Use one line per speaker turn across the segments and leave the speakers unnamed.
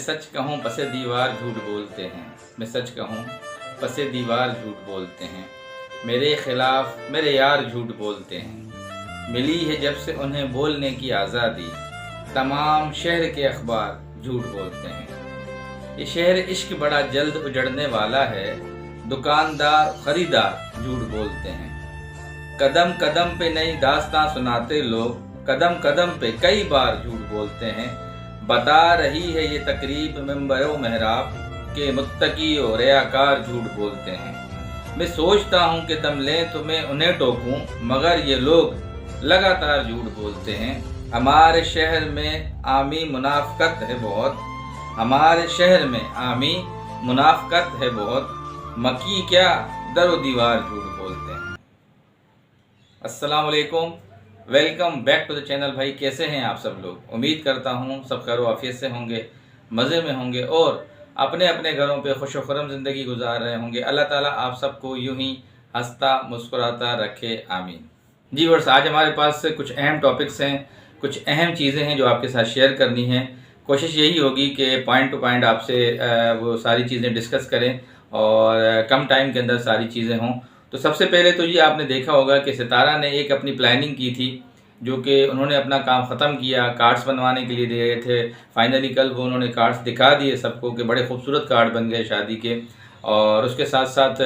सच कहूँ पसे दीवार झूठ बोलते हैं, मैं सच कहूँ पसे दीवार झूठ बोलते हैं, मेरे खिलाफ मेरे यार झूठ बोलते हैं। मिली है जब से उन्हें बोलने की आज़ादी, तमाम शहर के अखबार झूठ बोलते हैं। ये शहर इश्क बड़ा जल्द उजड़ने वाला है, दुकानदार खरीदार झूठ बोलते हैं। कदम कदम पे नई दास्तां सुनाते लोग, कदम कदम पे कई बार झूठ बोलते हैं। बता रही है ये तकरीब मिंबरो महराब के मुत्तकी और रियाकार झूठ बोलते हैं। मैं सोचता हूँ कि दम लें तो मैं उन्हें टोकूं, मगर ये लोग लगातार झूठ बोलते हैं। हमारे शहर में आमी मुनाफकत है बहुत, हमारे शहर में आमी मुनाफकत है बहुत, मकी क्या दरो दीवार झूठ बोलते हैं। अस्सलाम वालेकुम, welcome back to the channel. भाई कैसे हैं आप सब लोग? उम्मीद करता हूँ सब खैर आफियत से होंगे, मज़े में होंगे और अपने अपने घरों पे खुश खुर्रम ज़िंदगी गुजार रहे होंगे। अल्लाह ताला आप सबको यूं ही हंसता मुस्कुराता रखे, आमीन। जी वर्स, आज हमारे पास कुछ अहम टॉपिक्स हैं, कुछ अहम चीज़ें हैं जो आपके साथ शेयर करनी है। कोशिश यही होगी कि पॉइंट टू पॉइंट आपसे वो सारी चीज़ें डिस्कस करें और कम टाइम के अंदर सारी चीज़ें हों। तो सबसे पहले तो ये आपने देखा होगा कि सितारा ने एक अपनी प्लानिंग की थी, जो कि उन्होंने अपना काम ख़त्म किया, कार्ड्स बनवाने के लिए दे रहे थे। फाइनली कल वो उन्होंने कार्ड्स दिखा दिए सबको कि बड़े खूबसूरत कार्ड बन गए शादी के। और उसके साथ साथ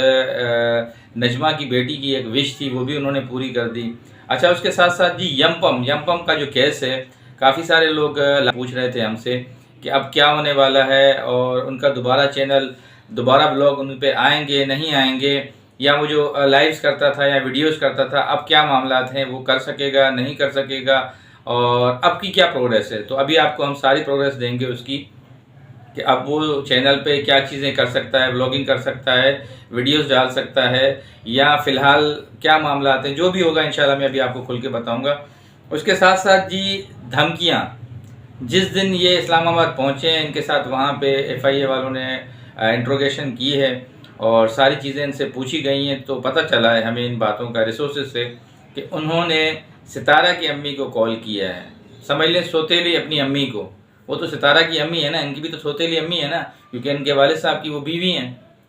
नजमा की बेटी की एक विश थी, वो भी उन्होंने पूरी कर दी। अच्छा, उसके साथ साथ जी यमपम का जो केस है, काफ़ी सारे लोग पूछ रहे थे हमसे कि अब क्या होने वाला है और उनका दोबारा चैनल, दोबारा ब्लॉग उन पे आएंगे नहीं आएंगे, या वो जो लाइव्स करता था या वीडियोस करता था अब क्या मामलात हैं, वो कर सकेगा नहीं कर सकेगा और अब की क्या प्रोग्रेस है। तो अभी आपको हम सारी प्रोग्रेस देंगे उसकी कि अब वो चैनल पे क्या चीज़ें कर सकता है, व्लॉगिंग कर सकता है, वीडियोस डाल सकता है, या फ़िलहाल क्या मामलात हैं। जो भी होगा इंशाल्लाह मैं अभी आपको खुल के बताऊँगा। उसके साथ साथ जी धमकियाँ, जिस दिन ये इस्लामाबाद पहुँचे हैं इनके साथ वहाँ पे FIA वालों ने इंट्रोगेशन की है और सारी चीज़ें इनसे पूछी गई हैं, तो पता चला है हमें इन बातों का रिसोर्सेज से कि उन्होंने सितारा की अम्मी को कॉल किया है। समझ लें सौतेली अपनी अम्मी को, वो तो सितारा की अम्मी है ना, इनकी भी तो सौतेली अम्मी है ना, क्योंकि इनके वालिद साहब की वो बीवी हैं।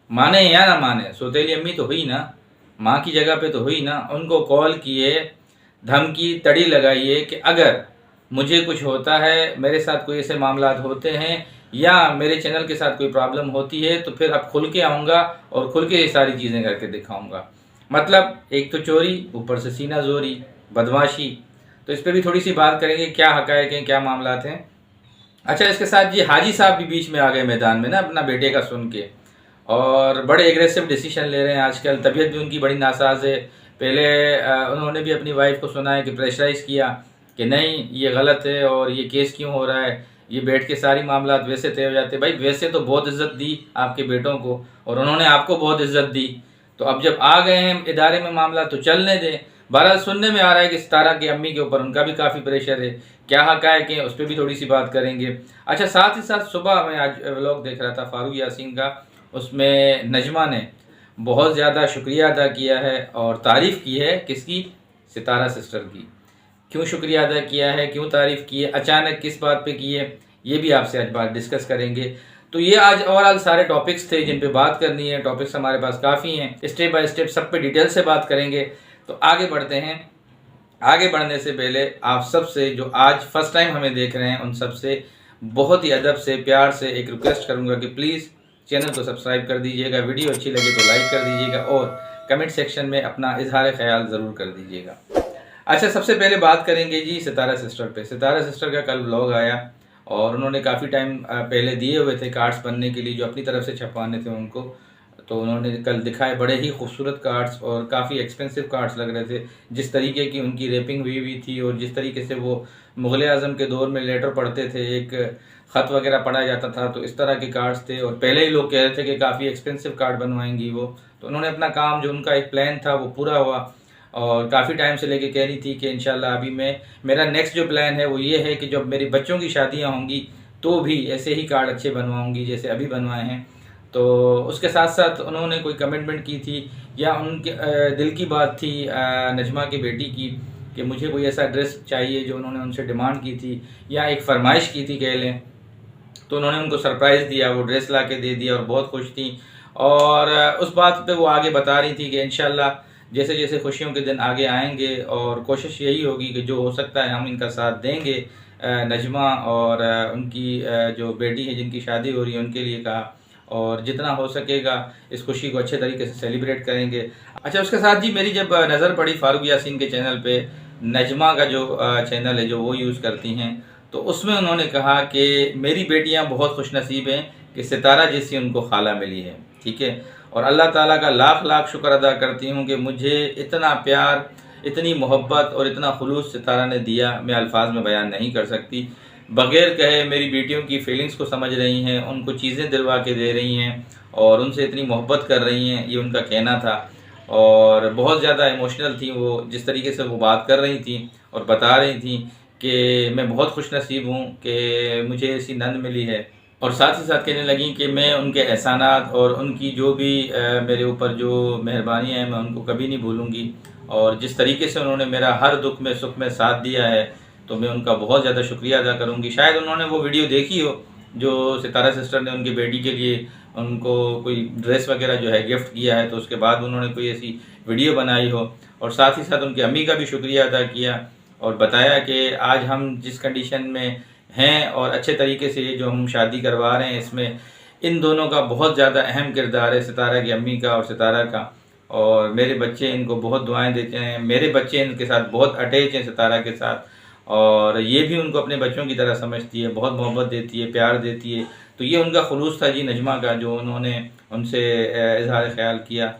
माने या ना माने, सौतेली अम्मी तो हुई ना, माँ की जगह पे तो हुई ना। उनको कॉल किए, धमकी तड़ी लगाइए कि अगर मुझे कुछ होता है, मेरे साथ कोई ऐसे मामलात होते हैं या मेरे चैनल के साथ कोई प्रॉब्लम होती है, तो फिर अब खुल के आऊँगा और खुल के ये सारी चीज़ें करके दिखाऊँगा। मतलब एक तो चोरी, ऊपर से सीना जोरी, बदमाशी। तो इस पर भी थोड़ी सी बात करेंगे, क्या हकायक हैं, क्या मामलात हैं। अच्छा, इसके साथ जी हाजी साहब भी बीच में आ गए मैदान में ना, अपना बेटे का सुन के, और बड़े एग्रेसिव डिसीजन ले रहे हैं आजकल। तबीयत भी उनकी बड़ी नासाज है। पहले उन्होंने भी अपनी वाइफ को सुना है कि प्रेशराइज़ किया कि नहीं ये गलत है और ये केस क्यों हो रहा है, ये बैठ के सारी मामलात वैसे तय हो जाते। भाई वैसे तो बहुत इज्जत दी आपके बेटों को और उन्होंने आपको बहुत इज्जत दी, तो अब जब आ गए हैं इदारे में मामला तो चलने दें। बहरहाल सुनने में आ रहा है कि सितारा की अम्मी के ऊपर उनका भी काफ़ी प्रेशर है, क्या हकायक है उस पर भी थोड़ी सी बात करेंगे। अच्छा, साथ ही साथ सुबह मैं आज व्लॉग देख रहा था फारूक यासीन का, उसमें नजमा ने बहुत ज़्यादा शुक्रिया अदा किया है और तारीफ़ की है किसकी, सितारा सिस्टर की। क्यों शुक्रिया अदा किया है, क्यों तारीफ़ की है, अचानक किस बात पे की है, ये भी आपसे आज बात डिस्कस करेंगे। तो ये आज ओवरऑल सारे टॉपिक्स थे जिन पे बात करनी है। टॉपिक्स हमारे पास काफ़ी हैं, स्टेप बाय स्टेप सब पे डिटेल से बात करेंगे। तो आगे बढ़ते हैं। आगे बढ़ने से पहले आप सब से जो आज फर्स्ट टाइम हमें देख रहे हैं उन सब से बहुत ही अदब से प्यार से एक रिक्वेस्ट करूँगा कि प्लीज़ चैनल को सब्सक्राइब कर दीजिएगा, वीडियो अच्छी लगे तो लाइक कर दीजिएगा और कमेंट सेक्शन में अपना इजहार ख्याल ज़रूर कर दीजिएगा। अच्छा, सबसे पहले बात करेंगे जी सितारा सिस्टर पे। सितारा सिस्टर का कल व्लॉग आया और उन्होंने काफ़ी टाइम पहले दिए हुए थे कार्ड्स बनने के लिए, जो अपनी तरफ से छपवाने थे उनको, तो उन्होंने कल दिखाए। बड़े ही खूबसूरत कार्ड्स और काफ़ी एक्सपेंसिव कार्ड्स लग रहे थे। जिस तरीके की उनकी रेपिंग हुई थी और जिस तरीके से वो मुग़ल आज़म के दौर में लेटर पढ़ते थे, एक ख़त वगैरह पढ़ा जाता था, तो इस तरह के कार्ड्स थे। और पहले ही लोग कह रहे थे कि काफ़ी एक्सपेंसिव कार्ड बनवाएंगी वो, तो उन्होंने अपना काम, जो उनका एक प्लान था वो पूरा हुआ। और काफ़ी टाइम से लेके कह रही थी कि इंशाल्लाह अभी मेरा नेक्स्ट जो प्लान है वो ये है कि जब मेरी बच्चों की शादियां होंगी तो भी ऐसे ही कार्ड अच्छे बनवाऊंगी जैसे अभी बनवाए हैं। तो उसके साथ साथ उन्होंने कोई कमिटमेंट की थी या उनके दिल की बात थी नजमा की बेटी की कि मुझे कोई ऐसा ड्रेस चाहिए जो उन्होंने उनसे डिमांड की थी या एक फरमाइश की थी कह लें। तो उन्होंने उनको सरप्राइज़ दिया, वो ड्रेस ला के दे दिया और बहुत खुश थी। और उस बात पे वो आगे बता रही थी कि इंशाल्लाह जैसे जैसे खुशियों के दिन आगे आएंगे और कोशिश यही होगी कि जो हो सकता है हम इनका साथ देंगे। नजमा और उनकी जो बेटी है जिनकी शादी हो रही है उनके लिए कहा, और जितना हो सकेगा इस खुशी को अच्छे तरीके से सेलिब्रेट करेंगे। अच्छा, उसके साथ जी मेरी जब नज़र पड़ी फारूक यासीन के चैनल पे, नजमा का जो चैनल है जो वो यूज़ करती हैं, तो उसमें उन्होंने कहा कि मेरी बेटियां बहुत खुशनसीब हैं कि सितारा जैसी उनको खाला मिली है। ठीक है, और अल्लाह ताला का लाख लाख शुक्र अदा करती हूँ कि मुझे इतना प्यार, इतनी मोहब्बत और इतना खुलूस सितारा ने दिया, मैं अल्फाज में बयान नहीं कर सकती। बग़ैर कहे मेरी बेटियों की फीलिंग्स को समझ रही हैं, उनको चीज़ें दिलवा के दे रही हैं और उनसे इतनी मोहब्बत कर रही हैं, ये उनका कहना था। और बहुत ज़्यादा इमोशनल थी वो, जिस तरीके से वो बात कर रही थी और बता रही थी कि मैं बहुत खुशनसीब हूँ कि मुझे ऐसी नंद मिली है। और साथ ही साथ कहने लगी कि मैं उनके एहसानात और उनकी जो भी मेरे ऊपर जो मेहरबानियाँ हैं मैं उनको कभी नहीं भूलूँगी, और जिस तरीके से उन्होंने मेरा हर दुख में सुख में साथ दिया है तो मैं उनका बहुत ज़्यादा शुक्रिया अदा करूँगी। शायद उन्होंने वो वीडियो देखी हो जो सितारा सिस्टर ने उनकी बेटी के लिए उनको कोई ड्रेस वगैरह जो है गिफ्ट किया है, तो उसके बाद उन्होंने कोई ऐसी वीडियो बनाई हो। और साथ ही साथ उनकी अम्मी का भी शुक्रिया अदा किया और बताया कि आज हम जिस कंडीशन में हैं और अच्छे तरीके से ये जो हम शादी करवा रहे हैं इसमें इन दोनों का बहुत ज़्यादा अहम किरदार है, सितारा की अम्मी का और सितारा का। और मेरे बच्चे इनको बहुत दुआएं देते हैं, मेरे बच्चे इनके साथ बहुत अटैच हैं सितारा के साथ, और ये भी उनको अपने बच्चों की तरह समझती है, बहुत मोहब्बत देती है, प्यार देती है। तो ये उनका खुलूस था जी नजमा का, जो उन्होंने उनसे इजहार ख्याल किया।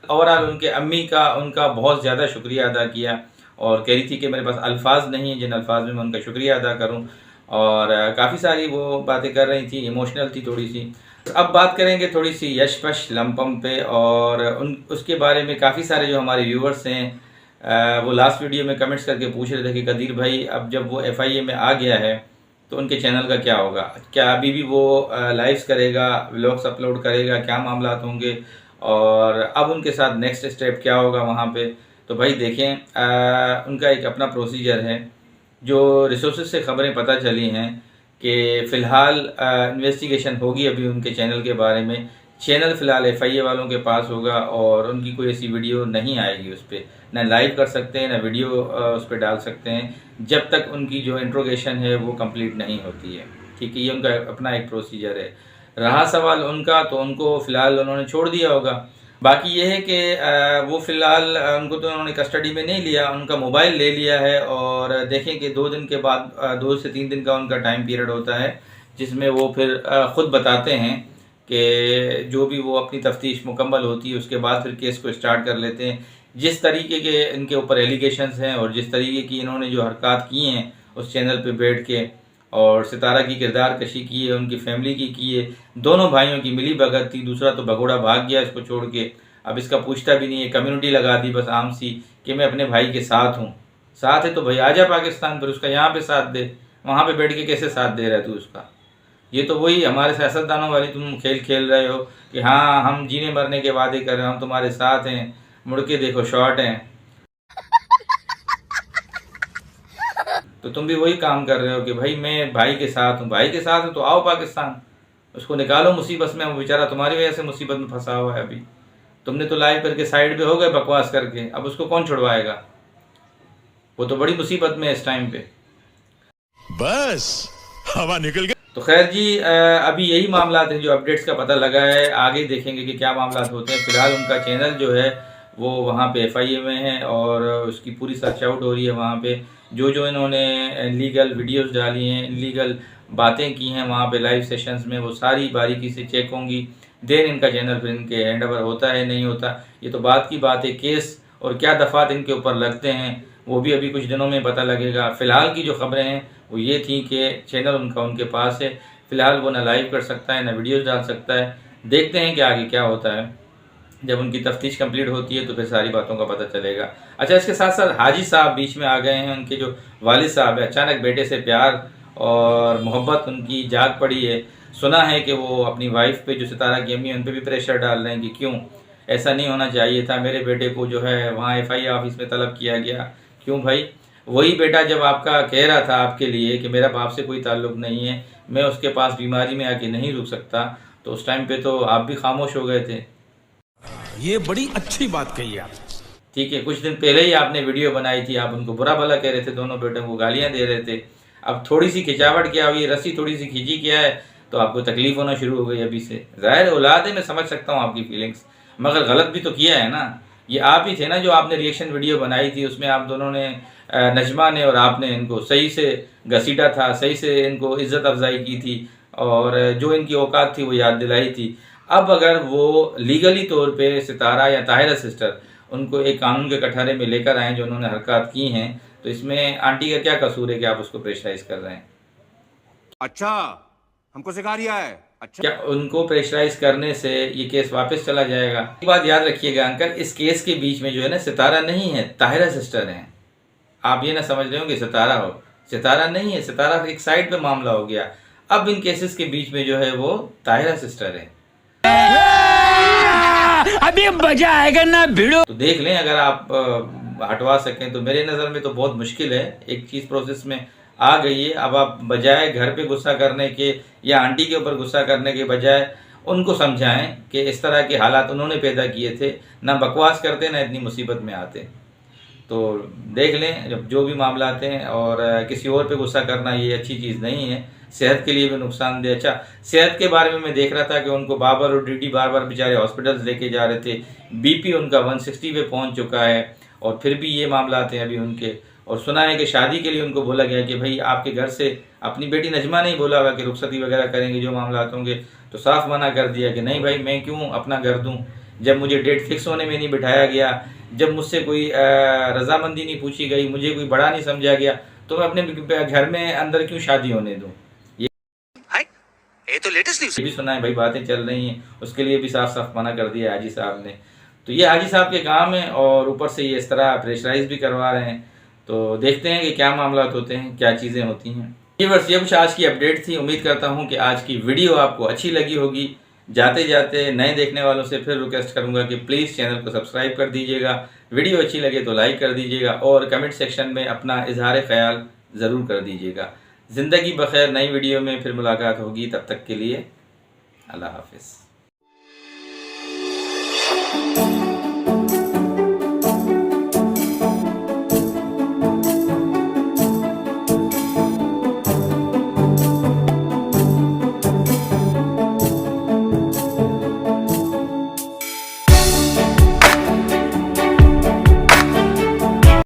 ओवरऑल उनके अम्मी का उनका बहुत ज़्यादा शुक्रिया अदा किया और कह रही थी कि मेरे पास अल्फाज नहीं है जिन अल्फाज में मैं उनका शुक्रिया अदा करूं। और काफ़ी सारी वो बातें कर रही थी, इमोशनल थी थोड़ी सी। अब बात करेंगे थोड़ी सी यश पश लमपम पे, और उसके बारे में काफ़ी सारे जो हमारे व्यूवर्स हैं वो लास्ट वीडियो में कमेंट्स करके पूछ रहे थे कि कदीर भाई अब जब वो FIA में आ गया है तो उनके चैनल का क्या होगा, क्या अभी भी वो लाइव्स करेगा, व्लॉग्स अपलोड करेगा, क्या मामलात होंगे और अब उनके साथ नेक्स्ट स्टेप क्या होगा वहाँ पे। तो भाई देखें, उनका एक अपना प्रोसीजर है। जो रिसोर्सेज से ख़बरें पता चली हैं कि फ़िलहाल इन्वेस्टिगेशन होगी अभी उनके चैनल के बारे में। चैनल फ़िलहाल FIA वालों के पास होगा और उनकी कोई ऐसी वीडियो नहीं आएगी उस पर, ना लाइव कर सकते हैं ना वीडियो उस पर डाल सकते हैं जब तक उनकी जो इंट्रोगेशन है वो कंप्लीट नहीं होती है। ठीक है, ये उनका अपना एक प्रोसीजर है। रहा सवाल उनका, तो उनको फ़िलहाल उन्होंने छोड़ दिया होगा। बाकी ये है कि वो फ़िलहाल उनको तो उन्होंने कस्टडी में नहीं लिया, उनका मोबाइल ले लिया है। और देखें कि 2 दिन के बाद 2 से 3 दिन का उनका टाइम पीरियड होता है जिसमें वो फिर ख़ुद बताते हैं कि जो भी वो अपनी तफ्तीश मुकम्मल होती है उसके बाद फिर केस को स्टार्ट कर लेते हैं। जिस तरीके के इनके ऊपर एलिगेशंस हैं और जिस तरीके की इन्होंने जो हरकत की हैं उस चैनल पे बैठ के, और सितारा की किरदार कशी की है, उनकी फैमिली की है, दोनों भाइयों की मिली भगत थी। दूसरा तो भगोड़ा भाग गया इसको छोड़ के, अब इसका पूछता भी नहीं है, कम्युनिटी लगा दी बस आम सी कि मैं अपने भाई के साथ हूँ। साथ है तो भाई आजा पाकिस्तान पर, उसका यहाँ पे साथ दे, वहाँ पे बैठ के कैसे साथ दे रहा है तू उसका। ये तो वही हमारे सियासतदानों वाली तुम खेल खेल रहे हो कि हाँ हम जीने मरने के वादे कर रहे हैं, हम तुम्हारे साथ हैं, मुड़ के देखो शॉर्ट हैं। तो तुम भी वही काम कर रहे हो कि भाई मैं भाई के साथ हूँ, भाई के साथ हो तो आओ पाकिस्तान, उसको निकालो मुसीबत में, वो बेचारा तुम्हारी वजह से मुसीबत में फंसा हुआ है। अभी तुमने तो लाइव करके साइड पे हो गए बकवास करके, अब उसको कौन छुड़वाएगा, वो तो बड़ी मुसीबत में है इस टाइम पे।
बस हवा निकल गई।
तो खैर जी, अभी यही मामला है जो अपडेट्स का पता लगा है, आगे देखेंगे कि क्या मामला होते हैं। फिलहाल उनका चैनल जो है वो वहाँ पे FIA में है और उसकी पूरी सर्च आउट हो रही है। वहाँ पे जो जो इन्होंने इलीगल वीडियोस डाली हैं, इलीगल बातें की हैं वहाँ पे लाइव सेशंस में, वो सारी बारीकी से चेक होंगी। देन इनका चैनल फिर इनके हैंड ओवर होता है नहीं होता, ये तो बात की बात है। केस और क्या दफ़ात इनके ऊपर लगते हैं वो भी अभी कुछ दिनों में पता लगेगा। फ़िलहाल की जो ख़बरें हैं वो ये थी कि चैनल उनका उनके पास है, फ़िलहाल वो ना लाइव कर सकता है ना वीडियोस डाल सकता है। देखते हैं कि आगे क्या होता है, जब उनकी तफ्तीश कंप्लीट होती है तो फिर सारी बातों का पता चलेगा। अच्छा, इसके साथ साथ हाजी साहब बीच में आ गए हैं। उनके जो वालिद साहब है, अचानक बेटे से प्यार और मोहब्बत उनकी जाग पड़ी है। सुना है कि वो अपनी वाइफ पे, जो सितारा की अम्मी, उन पर भी प्रेशर डाल रहे हैं कि क्यों, ऐसा नहीं होना चाहिए था, मेरे बेटे को जो है वहाँ FIA ऑफिस में तलब किया गया। क्यों भाई, वही बेटा जब आपका कह रहा था आपके लिए कि मेरा बाप से कोई ताल्लुक़ नहीं है, मैं उसके पास बीमारी में आके नहीं रुक सकता, तो उस टाइम पे तो आप भी खामोश हो गए थे।
ये बड़ी अच्छी बात कही आप।
ठीक है, कुछ दिन पहले ही आपने वीडियो बनाई थी, आप उनको बुरा भला कह रहे थे, दोनों बेटों को गालियां दे रहे थे। अब थोड़ी सी खिंचावट क्या हुई, रस्सी थोड़ी सी खींची क्या है तो आपको तकलीफ होना शुरू हो गई अभी से। ज़ाहिर औलाद है, मैं समझ सकता हूँ आपकी फीलिंग्स, मगर गलत भी तो किया है ना। ये आप ही थे ना जो आपने रिएक्शन वीडियो बनाई थी, उसमें आप दोनों ने, नजमा ने और आपने, इनको सही से घसीटा था, सही से इनको इज्जत अफजाई की थी और जो इनकी औकात थी वो याद दिलाई थी। अब अगर वो लीगली तौर पे सितारा या ताहिरा सिस्टर उनको एक कानून के कटहरे में लेकर आए जो उन्होंने हरकत की हैं, तो इसमें आंटी का क्या कसूर है कि आप उसको प्रेशराइज कर रहे हैं?
अच्छा, हमको सिखा रिया है। अच्छा,
क्या उनको प्रेशराइज करने से ये केस वापस चला जाएगा? एक बात याद रखिएगा अंकल, इस केस के बीच में जो है ना, सितारा नहीं है, ताहिरा सिस्टर हैं। आप ये ना समझ रहे हो कि सितारा हो, सितारा नहीं है, सितारा एक साइड पे मामला हो गया। अब इन केसेस के बीच में जो है वो ताहिरा सिस्टर है।
अभी मजा आएगा ना भिड़ो।
तो देख लें, अगर आप हटवा सकें तो। मेरे नज़र में तो बहुत मुश्किल है, एक चीज़ प्रोसेस में आ गई है। अब आप बजाय घर पे गुस्सा करने के या आंटी के ऊपर गुस्सा करने के बजाय उनको समझाएं कि इस तरह के हालात उन्होंने पैदा किए थे, ना बकवास करते ना इतनी मुसीबत में आते। तो देख लें जब जो भी मामला आते हैं, और किसी और पे गुस्सा करना ये अच्छी चीज़ नहीं है, सेहत के लिए भी नुकसानदेह। अच्छा, सेहत के बारे में मैं देख रहा था कि उनको बाबर और डीडी बार बार बेचारे हॉस्पिटल्स लेके जा रहे थे, बीपी उनका 160 पे पहुंच चुका है, और फिर भी ये मामला आते हैं अभी उनके। और सुना है कि शादी के लिए उनको बोला गया कि भाई आपके घर से, अपनी बेटी नजमा ने ही बोला हुआ कि रुखसती वगैरह करेंगे जो मामला होंगे, तो साफ मना कर दिया कि नहीं भाई, मैं क्यों अपना घर दूँ जब मुझे डेट फिक्स होने में नहीं बिठाया गया, जब मुझसे कोई रजामंदी नहीं पूछी गई, मुझे कोई बड़ा नहीं समझा गया, तो मैं अपने घर में अंदर क्यों शादी होने दूँ।
ये तो लेटेस्ट न्यूज़
भी सुना है भाई, बातें चल रही हैं, उसके लिए भी साफ साफ मना कर दिया हाजी साहब ने। तो ये हाजी साहब के काम है, और ऊपर से ये इस तरह प्रेशराइज भी करवा रहे हैं। तो देखते हैं कि क्या मामला होते हैं, क्या चीज़ें होती हैं। ये कुछ आज की अपडेट थी। उम्मीद करता हूँ कि आज की वीडियो आपको अच्छी लगी होगी। जाते जाते नए देखने वालों से फिर रिक्वेस्ट करूँगा कि प्लीज़ चैनल को सब्सक्राइब कर दीजिएगा, वीडियो अच्छी लगे तो लाइक कर दीजिएगा, और कमेंट सेक्शन में अपना इजहार ख्याल ज़रूर कर दीजिएगा। ज़िंदगी बखैर, नई वीडियो में फिर मुलाकात होगी, तब तक के लिए अल्लाह हाफिज़।